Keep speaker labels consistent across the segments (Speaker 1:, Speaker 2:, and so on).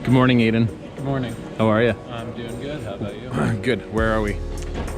Speaker 1: Good morning, Aiden.
Speaker 2: Good morning.
Speaker 1: How are you?
Speaker 2: I'm doing good. How about you?
Speaker 1: Good. Where are we?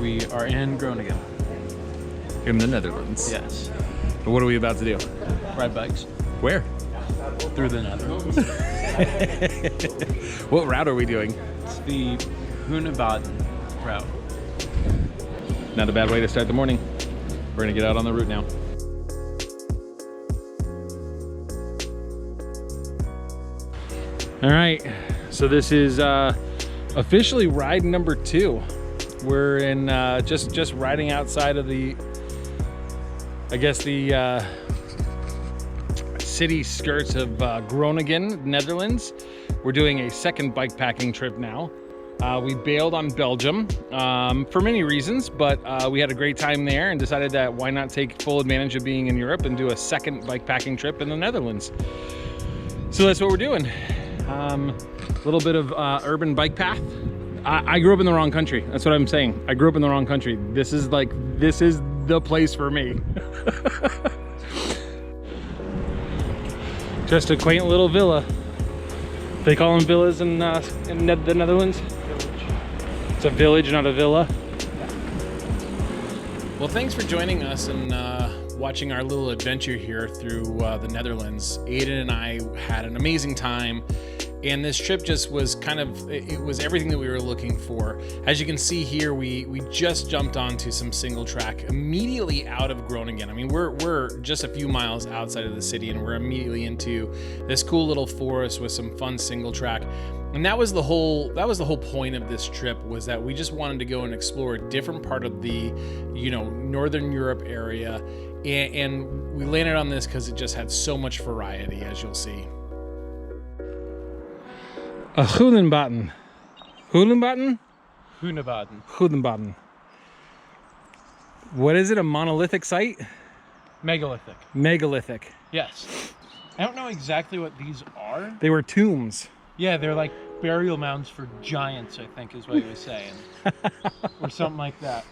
Speaker 2: We are in Groningen.
Speaker 1: In the Netherlands.
Speaker 2: Yes.
Speaker 1: What are we about to do?
Speaker 2: Ride bikes
Speaker 1: Where?
Speaker 2: through the Netherlands.
Speaker 1: What route are we doing?
Speaker 2: It's the Hunebedden Route.
Speaker 1: Not a bad way to start the morning. We're gonna get out on the route now. All right, so this is officially ride number 2. We're in just riding outside of the, I guess the city skirts of Groningen, Netherlands. We're doing a second bike packing trip now. We bailed on Belgium for many reasons, but we had a great time there and decided that why not take full advantage of being in Europe and do a second bike packing trip in the Netherlands. So that's what we're doing. A little bit of urban bike path. I grew up in the wrong country. That's what I'm saying. I grew up in the wrong country. This is the place for me. Just a quaint little villa. They call them villas in the Netherlands. It's a village, not a villa. Well, thanks for joining us and watching our little adventure here through the Netherlands. Aiden and I had an amazing time, and this trip just was it was everything that we were looking for. As you can see here, we just jumped onto some single track immediately out of Groningen. I mean, we're just a few miles outside of the city, and we're immediately into this cool little forest with some fun single track. And that was the whole point of this trip, was that we just wanted to go and explore a different part of the, Northern Europe area. And we landed on this because it just had so much variety, as you'll see. A Hunebedden. Hunebedden?
Speaker 2: Hunebedden.
Speaker 1: Hunebedden. What is it, a monolithic site?
Speaker 2: Megalithic.
Speaker 1: Megalithic.
Speaker 2: Yes. I don't know exactly what these are.
Speaker 1: They were tombs.
Speaker 2: Yeah, they're like burial mounds for giants, I think is what he was saying. Or something like that.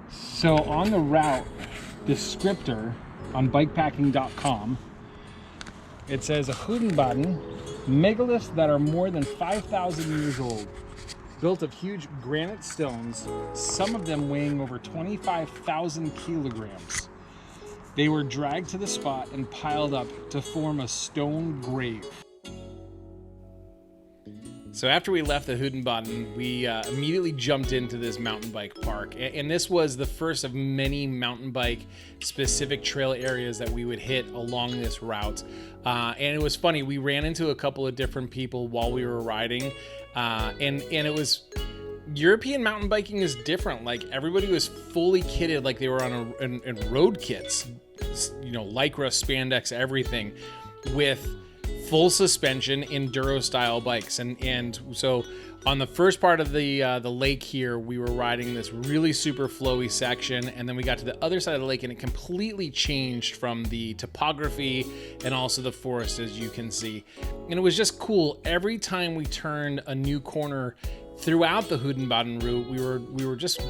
Speaker 1: So on the route descriptor on bikepacking.com, it says a Hunebedden, megaliths that are more than 5,000 years old, built of huge granite stones, some of them weighing over 25,000 kilograms. They were dragged to the spot and piled up to form a stone grave. So after we left the Hunebedden, we immediately jumped into this mountain bike park. And this was the first of many mountain bike specific trail areas that we would hit along this route. And it was funny, we ran into a couple of different people while we were riding. And it was, European mountain biking is different. Like, everybody was fully kitted like they were in road kits, Lycra, spandex, everything, with full suspension enduro style bikes. And so on the first part of the lake here, we were riding this really super flowy section, and then we got to the other side of the lake and it completely changed from the topography and also the forest, as you can see. And it was just cool. Every time we turned a new corner throughout the Hunebedden route, we were just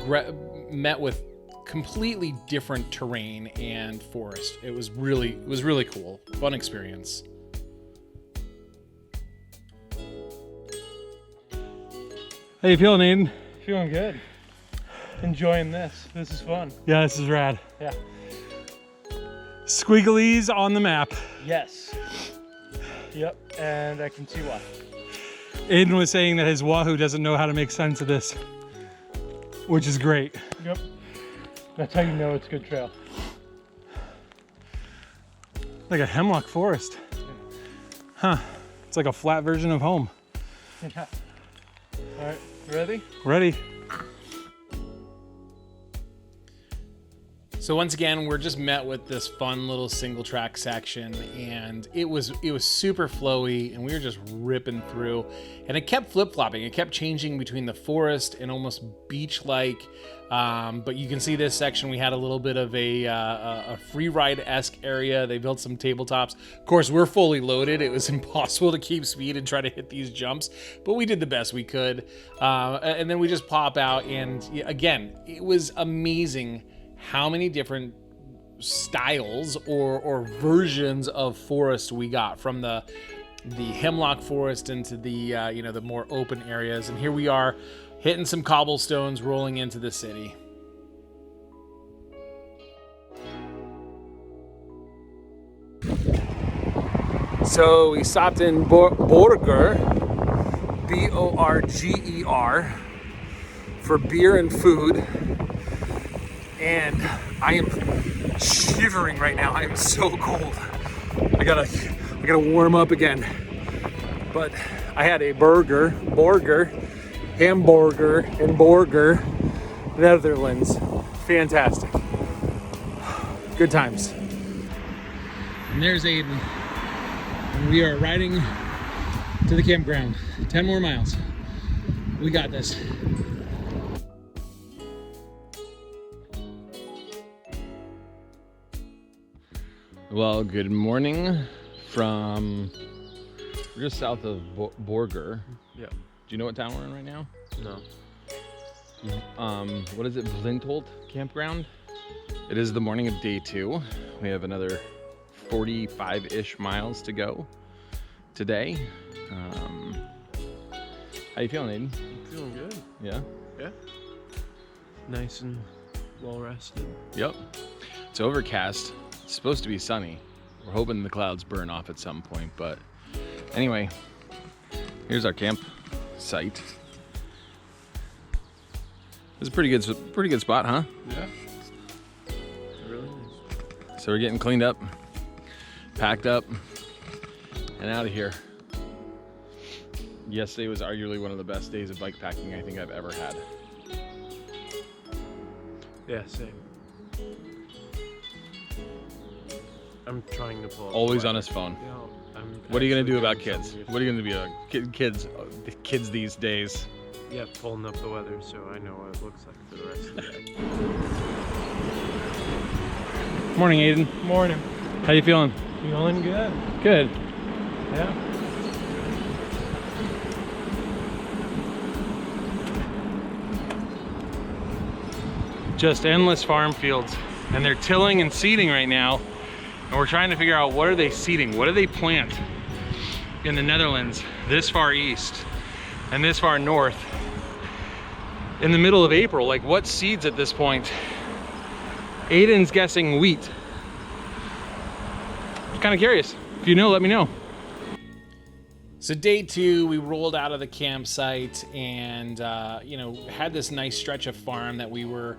Speaker 1: met with completely different terrain and forest. It was really cool. Fun experience. How you feeling, Aiden?
Speaker 2: Feeling good. Enjoying this. This is fun.
Speaker 1: Yeah, this is rad.
Speaker 2: Yeah.
Speaker 1: Squigglies on the map.
Speaker 2: Yes. Yep, and I can see why.
Speaker 1: Aiden was saying that his Wahoo doesn't know how to make sense of this, which is great.
Speaker 2: Yep. That's how you know it's a good trail.
Speaker 1: Like a hemlock forest. Huh. It's like a flat version of home.
Speaker 2: Yeah. All right, ready?
Speaker 1: Ready. So once again, we're just met with this fun little single track section, and it was super flowy, and we were just ripping through, and it kept flip-flopping. It kept changing between the forest and almost beach-like. But you can see this section, we had a little bit of a free ride-esque area. They built some tabletops. Of course, we're fully loaded. It was impossible to keep speed and try to hit these jumps, but we did the best we could. And then we just pop out, and again, it was amazing how many different styles or versions of forest we got, from the the hemlock forest into the you know, the more open areas. And here we are hitting some cobblestones, rolling into the city. So we stopped in Borger, B-O-R-G-E-R, for beer and food, and I am shivering right now. I am so cold. I gotta warm up again. But I had a hamburger in Borger, Netherlands. Fantastic. Good times. And there's Aiden. And we are riding to the campground. 10 more miles. We got this. Well, good morning from, we're just south of Borger.
Speaker 2: Yeah.
Speaker 1: Do you know what town we're in right now?
Speaker 2: No.
Speaker 1: What is it, Blindholt campground? It is the morning of day 2. We have another 45-ish miles to go today. How you feeling, Aiden?
Speaker 2: I'm feeling good.
Speaker 1: Yeah?
Speaker 2: Yeah. Nice and well rested.
Speaker 1: Yep. It's overcast. It's supposed to be sunny. We're hoping the clouds burn off at some point, but anyway, here's our camp site. It's a pretty good spot, huh?
Speaker 2: Yeah. Really nice.
Speaker 1: So we're getting cleaned up, packed up, and out of here. Yesterday was arguably one of the best days of bike packing I think I've ever had.
Speaker 2: Yeah, same. I'm trying to pull.
Speaker 1: Always on his phone.
Speaker 2: You know,
Speaker 1: What are you gonna do about
Speaker 2: doing
Speaker 1: kids?
Speaker 2: something
Speaker 1: What are you gonna be about kids these days?
Speaker 2: Yeah, pulling up the weather so I know what it looks like for the rest of the day.
Speaker 1: Morning, Aiden.
Speaker 2: Morning.
Speaker 1: How you feeling?
Speaker 2: Feeling good.
Speaker 1: Good.
Speaker 2: Yeah.
Speaker 1: Just endless farm fields, and they're tilling and seeding right now, and we're trying to figure out, what are they seeding? What do they plant in the Netherlands this far east and this far north in the middle of April? Like, what seeds at this point? Aiden's guessing wheat. I'm kind of curious. If you know, let me know. So day 2, we rolled out of the campsite and you know, had this nice stretch of farm that we were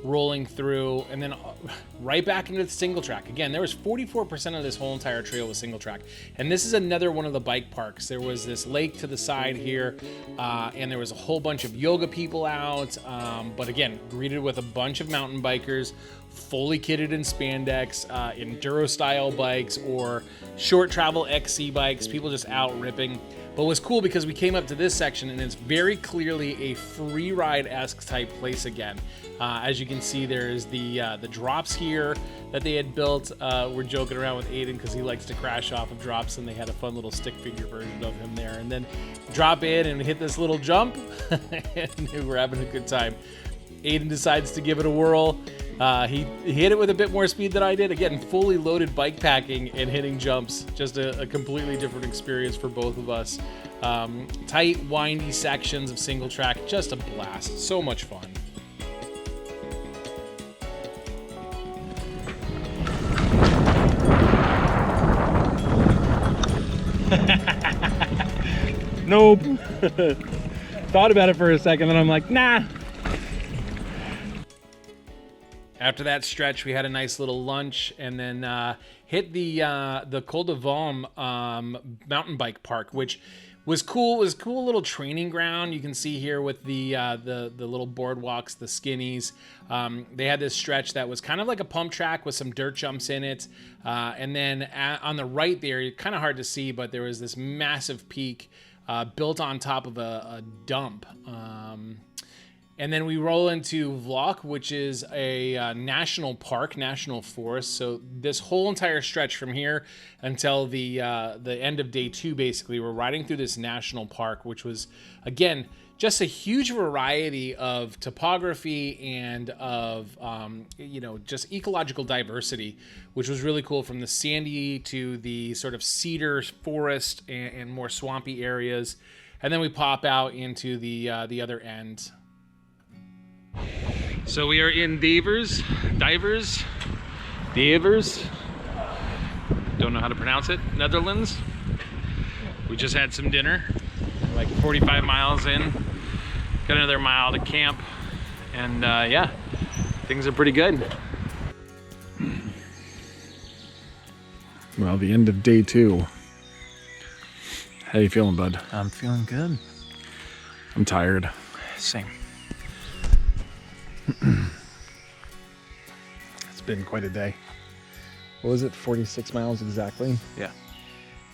Speaker 1: rolling through, and then right back into the single track. Again, there was 44% of this whole entire trail was single track, and this is another one of the bike parks. There was this lake to the side here, and there was a whole bunch of yoga people out, but again, greeted with a bunch of mountain bikers, fully kitted in spandex, enduro style bikes or short travel XC bikes, people just out ripping. But it was cool because we came up to this section and it's very clearly a free ride-esque type place again. As you can see, there's the drops here that they had built. We're joking around with Aiden because he likes to crash off of drops, and they had a fun little stick figure version of him there. And then drop in and hit this little jump, and we're having a good time. Aiden decides to give it a whirl. He hit it with a bit more speed than I did. Again, fully loaded bike packing and hitting jumps. Just a completely different experience for both of us. Tight, windy sections of single track. Just a blast. So much fun. Nope. Thought about it for a second, and I'm like, nah. After that stretch, we had a nice little lunch, and then hit the Col de Valm mountain bike park, which was cool. It was a cool little training ground. You can see here with the little boardwalks, the skinnies. They had this stretch that was kind of like a pump track with some dirt jumps in it. And then on the right there, kind of hard to see, but there was this massive peak built on top of a dump. And then we roll into Vlok, which is a national park, national forest. So this whole entire stretch from here until the end of day 2, basically, we're riding through this national park, which was, again, just a huge variety of topography and of, just ecological diversity, which was really cool, from the sandy to the sort of cedar forest and more swampy areas. And then we pop out into the other end. So we are in Divers. Don't know how to pronounce it. Netherlands. We just had some dinner, like 45 miles in. Got another mile to camp, and yeah, things are pretty good.
Speaker 3: Well, the end of day 2. How you feeling, bud?
Speaker 2: I'm feeling good.
Speaker 3: I'm tired.
Speaker 2: Same.
Speaker 3: It's been quite a day. What was it, 46 miles exactly?
Speaker 2: Yeah.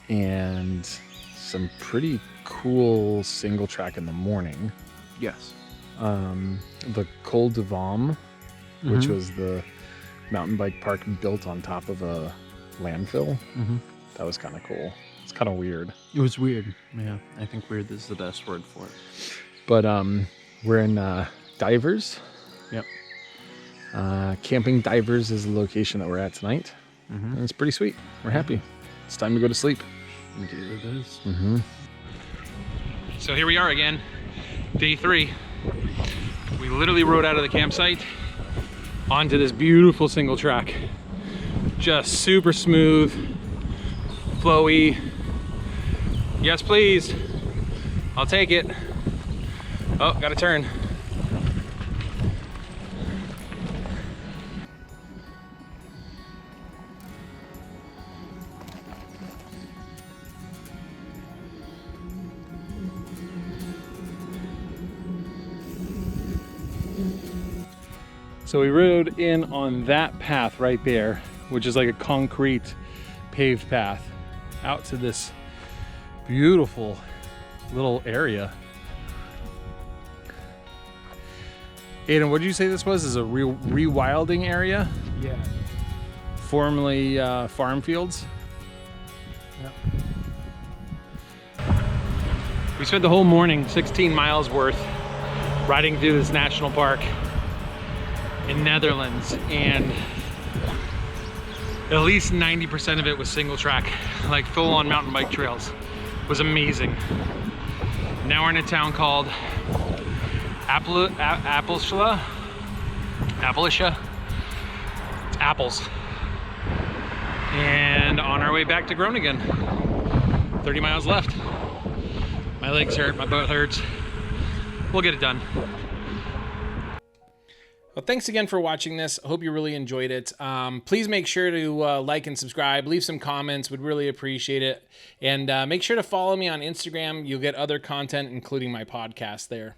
Speaker 3: And some pretty cool single track in the morning.
Speaker 2: Yes.
Speaker 3: The Col de Vam, which was the mountain bike park built on top of a landfill. That was kind of cool. It's kind of weird.
Speaker 2: It was weird. Yeah, I think weird is the best word for it.
Speaker 3: But we're in Divers.
Speaker 2: Yep.
Speaker 3: Camping Divers is the location that we're at tonight. And it's pretty sweet. We're happy. It's time to go to sleep.
Speaker 2: Indeed it is.
Speaker 1: So here we are again, day 3. We literally rode out of the campsite onto this beautiful single track. Just super smooth, flowy. Yes, please. I'll take it. Oh, gotta turn. So we rode in on that path right there, which is like a concrete paved path, out to this beautiful little area. Aiden, what did you say this was? Is a rewilding area?
Speaker 2: Yeah.
Speaker 1: Formerly farm fields?
Speaker 2: Yep.
Speaker 1: We spent the whole morning, 16 miles worth, riding through this national park in Netherlands, and at least 90% of it was single track, like full on mountain bike trails. It was amazing. Now we're in a town called Appalachia. It's apples. And on our way back to Groningen. 30 miles left. My legs hurt, my butt hurts. We'll get it done. Well, thanks again for watching this. I hope you really enjoyed it. Please make sure to like and subscribe. Leave some comments. Would really appreciate it. And make sure to follow me on Instagram. You'll get other content, including my podcast there.